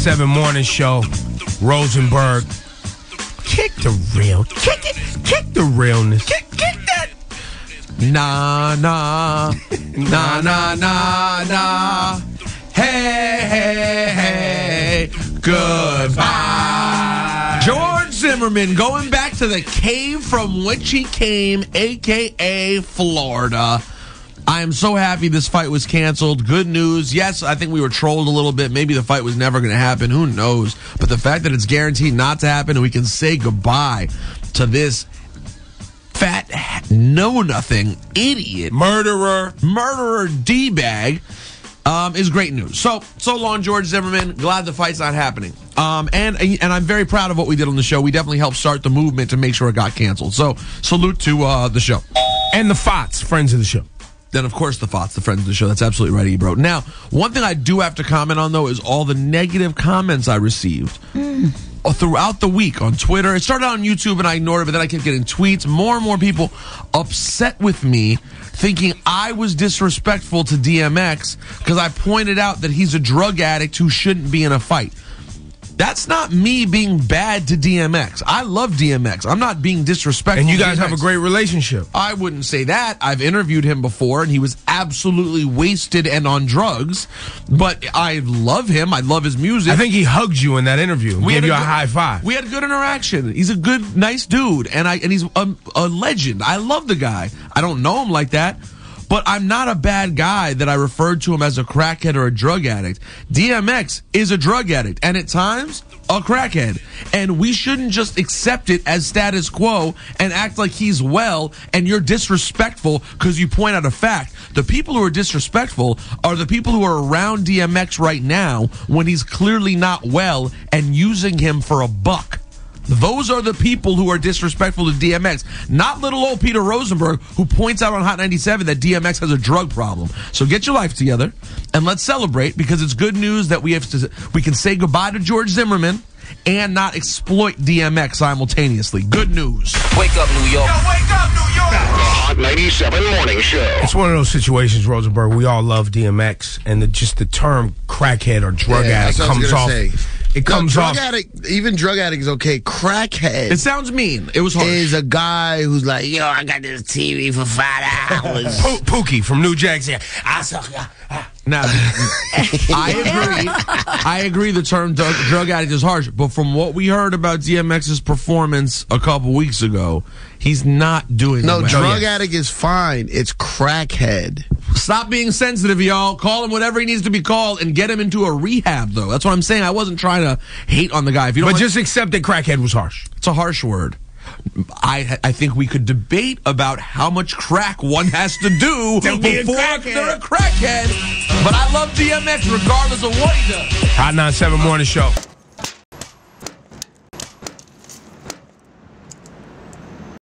997 Morning Show. Rosenberg. Kick the realness. Kick that. Nah. Hey. Goodbye. George Zimmerman going back to the cave from which he came, a.k.a. Florida. I am so happy this fight was canceled. Good news. Yes, I think we were trolled a little bit. Maybe the fight was never going to happen. Who knows? But the fact that it's guaranteed not to happen and we can say goodbye to this fat, know-nothing idiot, murderer D-bag is great news. So long, George Zimmerman. Glad the fight's not happening. And I'm very proud of what we did on the show. We definitely helped start the movement to make sure it got canceled. So salute to the show. And the FOTS, friends of the show. Then, of course, the FOTS, the friends of the show. That's absolutely right, Ebro. Now, one thing I do have to comment on, though, is all the negative comments I received throughout the week on Twitter. It started on YouTube, and I ignored it, but then I kept getting tweets. More and more people upset with me, thinking I was disrespectful to DMX because I pointed out that he's a drug addict who shouldn't be in a fight. That's not me being bad to DMX. I love DMX. I'm not being disrespectful. And you guys have a great relationship. I wouldn't say that. I've interviewed him before, and he was absolutely wasted and on drugs. But I love him. I love his music. I think he hugged you in that interview and gave you a high five. We had good interaction. He's a good, nice dude, and he's a legend. I love the guy. I don't know him like that. But I'm not a bad guy that I referred to him as a crackhead or a drug addict. DMX is a drug addict, and at times, a crackhead. And we shouldn't just accept it as status quo and act like he's well, and you're disrespectful because you point out a fact. The people who are disrespectful are the people who are around DMX right now when he's clearly not well and using him for a buck. Those are the people who are disrespectful to DMX, not little old Peter Rosenberg, who points out on Hot 97 that DMX has a drug problem. So get your life together and let's celebrate, because it's good news that we can say goodbye to George Zimmerman and not exploit DMX simultaneously. Good news. Wake up, New York. Yo, wake up, New York. The Hot 97 Morning Show. It's one of those situations, Rosenberg. We all love DMX, and just the term crackhead or drug addict comes off. It comes off. Even drug addict is okay. Crackhead. It sounds mean. It was harsh. Is a guy who's like, yo, I got this TV for 5 hours. Pookie from New Jackson. Now, I agree the term drug addict is harsh, but from what we heard about DMX's performance a couple weeks ago, he's not doing No, well. drug addict is fine. It's crackhead. Stop being sensitive, y'all. Call him whatever he needs to be called and get him into a rehab, though. That's what I'm saying. I wasn't trying to hate on the guy. If you don't just accept that crackhead was harsh. It's a harsh word. I think we could debate about how much crack one has to do before they're a crackhead. But I love DMX regardless of what he does. Hot 97 Morning Show.